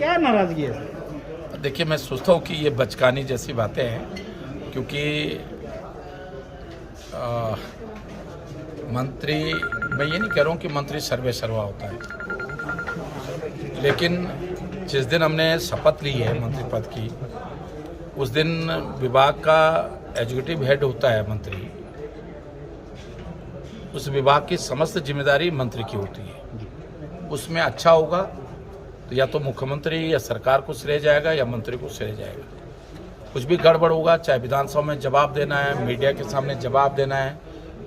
क्या नाराजगी है? देखिए, मैं सोचता हूँ कि ये बचकानी जैसी बातें हैं, क्योंकि मंत्री, मैं ये नहीं कह रहा हूँ कि मंत्री सर्वे सर्वा होता है, लेकिन जिस दिन हमने शपथ ली है मंत्री पद की, उस दिन विभाग का एग्जीक्यूटिव हेड होता है मंत्री, उस विभाग की समस्त जिम्मेदारी मंत्री की होती है। उसमें अच्छा होगा तो या तो मुख्यमंत्री या सरकार को श्रेय जाएगा या मंत्री को श्रेय जाएगा। कुछ भी गड़बड़ होगा, चाहे विधानसभा में जवाब देना है, मीडिया के सामने जवाब देना है,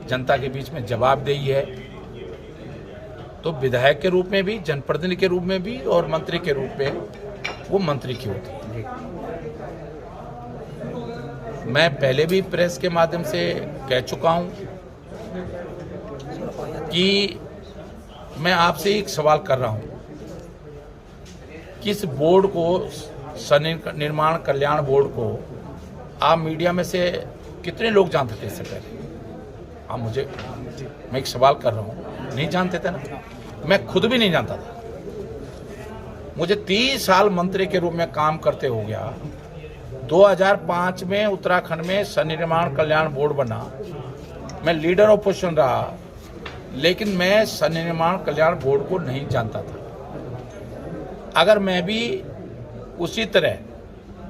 जनता के बीच में जवाबदेही है, तो विधायक के रूप में भी, जनप्रतिनिधि के रूप में भी और मंत्री के रूप में वो मंत्री की होती है। मैं पहले भी प्रेस के माध्यम से कह चुका हूं कि मैं आपसे एक सवाल कर रहा हूं कि इस बोर्ड को, निर्माण कल्याण बोर्ड को, आप मीडिया में से कितने लोग जानते थे इससे पहले? आप मुझे, मैं एक सवाल कर रहा हूं, नहीं जानते थे ना? मैं खुद भी नहीं जानता था। मुझे 30 साल मंत्री के रूप में काम करते हो गया। 2005 में उत्तराखंड में सन्निर्माण कल्याण बोर्ड बना, मैं लीडर ऑपोजिशन रहा, लेकिन मैं सन्निर्माण कल्याण बोर्ड को नहीं जानता था। अगर मैं भी उसी तरह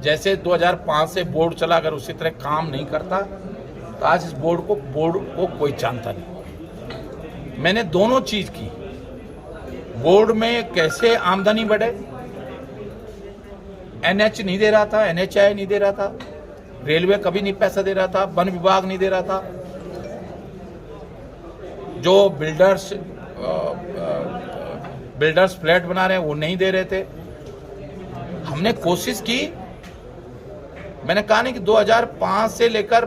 जैसे 2005 से बोर्ड चला, अगर उसी तरह काम नहीं करता तो आज इस बोर्ड को कोई जानता नहीं। मैंने दोनों चीज की। बोर्ड में कैसे आमदनी बढ़े, एनएच नहीं दे रहा था, एनएचआई नहीं दे रहा था, रेलवे कभी नहीं पैसा दे रहा था, वन विभाग नहीं दे रहा था, जो बिल्डर्स फ्लैट बना रहे हैं वो नहीं दे रहे थे। हमने कोशिश की। मैंने कहा नहीं कि 2005 से लेकर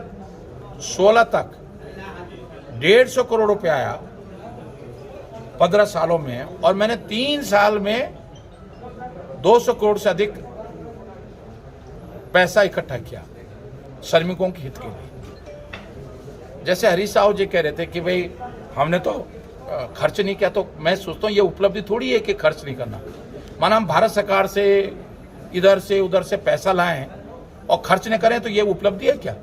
16 तक 150 करोड़ रुपया आया 15 सालों में, और मैंने 3 साल में 200 करोड़ से अधिक पैसा इकट्ठा किया श्रमिकों के हित के लिए। जैसे हरीश साहू जी कह रहे थे कि भाई हमने तो खर्च नहीं किया, तो मैं सोचता हूँ ये उपलब्धि थोड़ी है कि खर्च नहीं करना। माना हम भारत सरकार से इधर से उधर से पैसा लाएं और खर्च न करें तो ये उपलब्धि है क्या?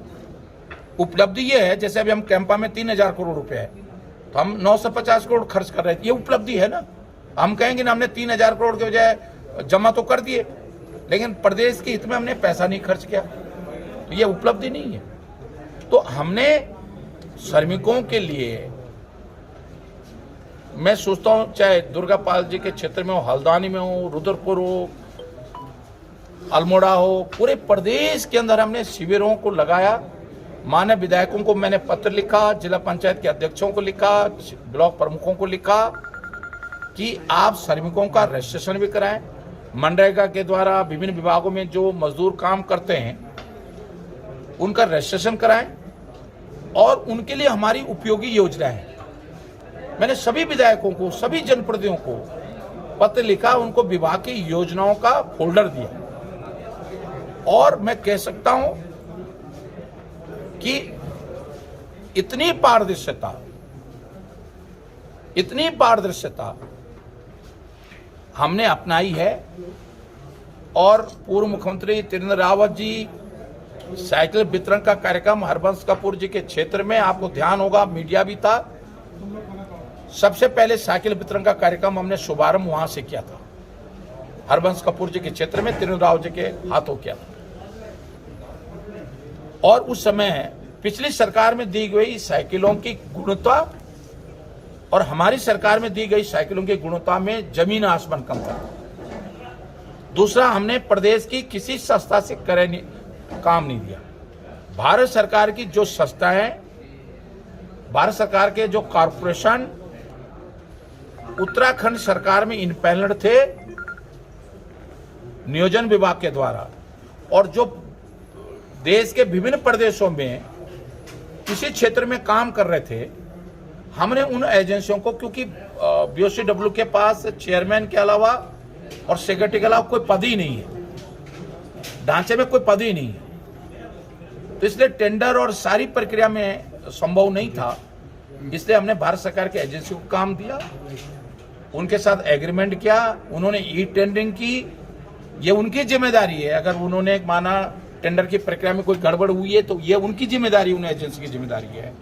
उपलब्धि ये है जैसे अभी हम कैंपा में 3000 करोड़ रुपए है तो हम 950 करोड़ खर्च कर रहे थे, ये उपलब्धि है ना। हम कहेंगे ना हमने 3000 करोड़ के बजाय जमा तो कर दिए, लेकिन प्रदेश के हित में हमने पैसा नहीं खर्च किया, तो ये उपलब्धि नहीं है। तो हमने श्रमिकों के लिए, मैं सोचता हूं चाहे दुर्गापाल जी के क्षेत्र में हो, हल्द्वानी में हो, रुद्रपुर हो, अल्मोड़ा हो, पूरे प्रदेश के अंदर हमने शिविरों को लगाया। माननीय विधायकों को मैंने पत्र लिखा, जिला पंचायत के अध्यक्षों को लिखा, ब्लॉक प्रमुखों को लिखा कि आप श्रमिकों का रजिस्ट्रेशन भी कराएं। मनरेगा के द्वारा विभिन्न विभागों में जो मजदूर काम करते हैं उनका रजिस्ट्रेशन कराएं और उनके लिए हमारी उपयोगी योजनाएं हैं। मैंने सभी विधायकों को, सभी जनप्रतिनिधियों को पत्र लिखा, उनको विभाग की योजनाओं का फोल्डर दिया। और मैं कह सकता हूं कि इतनी पारदर्शिता हमने अपनाई है। और पूर्व मुख्यमंत्री त्रिवेंद्र रावत जी, साइकिल वितरण का कार्यक्रम हरबंस कपूर जी के क्षेत्र में, आपको ध्यान होगा, मीडिया भी था, सबसे पहले साइकिल वितरण का कार्यक्रम हमने शुभारंभ वहां से किया था। हरबंस कपूर जी के क्षेत्र में त्रिवेंद्र रावत जी के हाथों किया था। और उस समय पिछली सरकार में दी गई साइकिलों की गुणवत्ता और हमारी सरकार में दी गई साइकिलों की गुणवत्ता में जमीन आसमान कम था। दूसरा, हमने प्रदेश की किसी संस्था से काम नहीं दिया। भारत सरकार की जो संस्थाएं, भारत सरकार के जो कॉर्पोरेशन उत्तराखंड सरकार में इनपैनल्ड थे नियोजन विभाग के द्वारा, और जो देश के विभिन्न प्रदेशों में किसी क्षेत्र में काम कर रहे थे, हमने उन एजेंसियों को, क्योंकि बीओसीडब्ल्यू के पास चेयरमैन के अलावा और सेक्रेटरी के अलावा कोई पद ही नहीं है, ढांचे में कोई पद ही नहीं है, तो इसलिए टेंडर और सारी प्रक्रिया में संभव नहीं था। इसलिए हमने भारत सरकार के एजेंसी को काम दिया, उनके साथ एग्रीमेंट किया, उन्होंने ई टेंडरिंग की ये उनकी जिम्मेदारी है। अगर उन्होंने माना टेंडर की प्रक्रिया में कोई गड़बड़ हुई है तो ये उनकी जिम्मेदारी, उन एजेंसी की जिम्मेदारी है,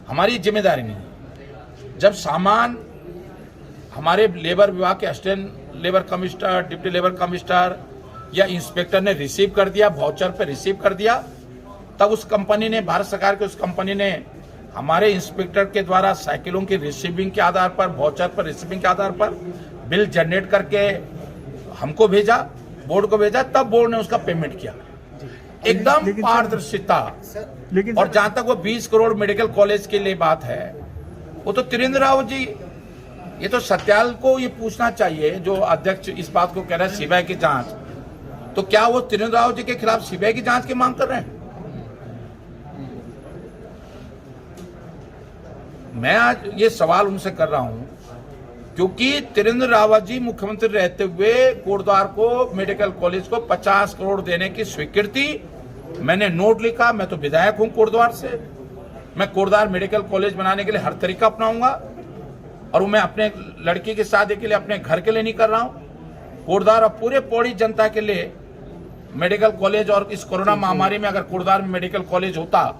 हमारी जिम्मेदारी नहीं है। जब सामान हमारे लेबर विभाग के assistant labour commissioner, deputy labour commissioner या इंस्पेक्टर ने रिसीव कर दिया, वाउचर पे रिसीव कर दिया, तब उस कंपनी ने, भारत सरकार की उस कंपनी ने हमारे इंस्पेक्टर के द्वारा साइकिलों की रिसीविंग के आधार पर, वाउचर पर रिसीविंग के आधार पर बिल जनरेट करके हमको भेजा, बोर्ड को भेजा, तब बोर्ड ने उसका पेमेंट किया एकदम पारदर्शिता। और जहां तक वो 20 करोड़ मेडिकल कॉलेज के लिए बात है, वो तो त्रिवेंद्र राव जी, ये तो सत्याल को ये पूछना चाहिए जो अध्यक्ष इस बात को कह रहे हैं सीबीआई की जांच, तो क्या वो त्रिवेंद्र राव जी के खिलाफ सीबीआई की जांच की मांग कर रहे हैं? मैं आज ये सवाल उनसे कर रहा हूं क्योंकि त्रिवेंद्र रावत जी मुख्यमंत्री रहते हुए कोटद्वार को, मेडिकल कॉलेज को 50 करोड़ देने की स्वीकृति, मैंने नोट लिखा। मैं तो विधायक हूं कोटद्वार से, मैं कोटद्वार मेडिकल कॉलेज बनाने के लिए हर तरीका अपनाऊंगा, और वो मैं अपने लड़की की शादी के लिए, अपने घर के लिए नहीं कर रहा हूं। कोटद्वार और पूरे पौड़ी जनता के लिए मेडिकल कॉलेज, और इस कोरोना महामारी में अगर कोटद्वार में मेडिकल कॉलेज होता,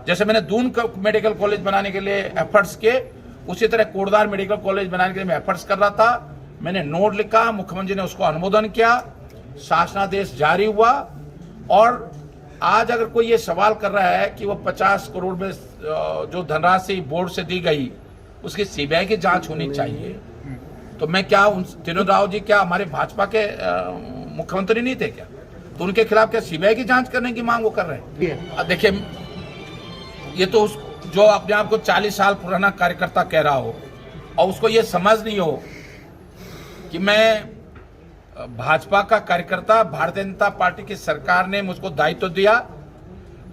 जैसे मैंने दून मेडिकल कॉलेज बनाने के लिए एफर्ट्स किए, उसी तरह कोटद्वार मेडिकल कॉलेज बनाने के लिए मैं एफर्ट्स कर रहा था। मैंने नोट लिखा, मुख्यमंत्री ने उसको अनुमोदन किया, शासनादेश जारी हुआ। और आज अगर कोई ये सवाल कर रहा है कि वो 50 करोड़ में जो धनराशि बोर्ड से दी गई उसकी सीबीआई की जांच होनी चाहिए, तो मैं क्या उन त्रिवेंद्र राव जी क्या हमारे भाजपा के मुख्यमंत्री नहीं थे क्या? तो उनके खिलाफ क्या सीबीआई की जांच करने की मांग वो कर रहे हैं? देखिए, ये तो जो अपने आप को 40 साल पुराना कार्यकर्ता कह रहा हो और उसको ये समझ नहीं हो कि मैं भाजपा का कार्यकर्ता, भारतीय जनता पार्टी की सरकार ने मुझको दायित्व दिया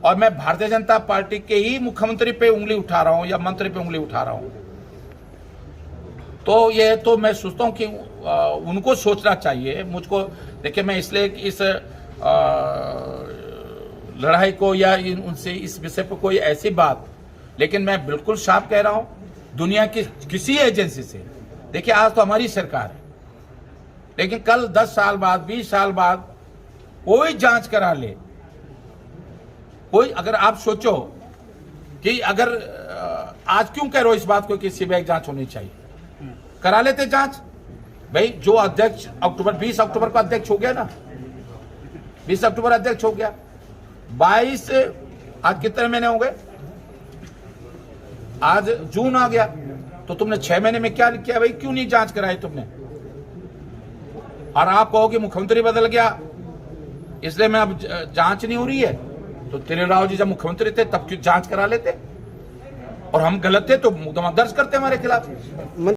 और मैं भारतीय जनता पार्टी के ही मुख्यमंत्री पे उंगली उठा रहा हूं या मंत्री पे उंगली उठा रहा हूं, तो ये तो मैं सोचता हूं कि उनको सोचना चाहिए। मुझको देखिए, मैं इसलिए इस लड़ाई को या उनसे इस विषय पर कोई ऐसी बात, लेकिन मैं बिल्कुल साफ कह रहा हूं, दुनिया की किसी एजेंसी से, देखिए आज तो हमारी सरकार है, लेकिन कल 10 साल बाद, 20 साल बाद कोई जांच करा ले, कोई, अगर आप सोचो कि अगर आज क्यों कह रहे हो इस बात को कि सीबीआई जांच होनी चाहिए, करा लेते जांच भाई। जो अध्यक्ष 20 अक्टूबर को अध्यक्ष हो गया ना, 20 अक्टूबर अध्यक्ष हो गया, 22 आज कितने महीने हो गए, आज जून आ गया, तो तुमने 6 महीने में क्या किया भाई? क्यों नहीं जांच कराई तुमने? और आप कहो कि मुख्यमंत्री बदल गया इसलिए मैं अब जांच नहीं हो रही है, तो त्रिवेंद्र राव जी जब मुख्यमंत्री थे तब क्यों जांच करा लेते, और हम गलत थे तो मुकदमा दर्ज करते हमारे खिलाफ।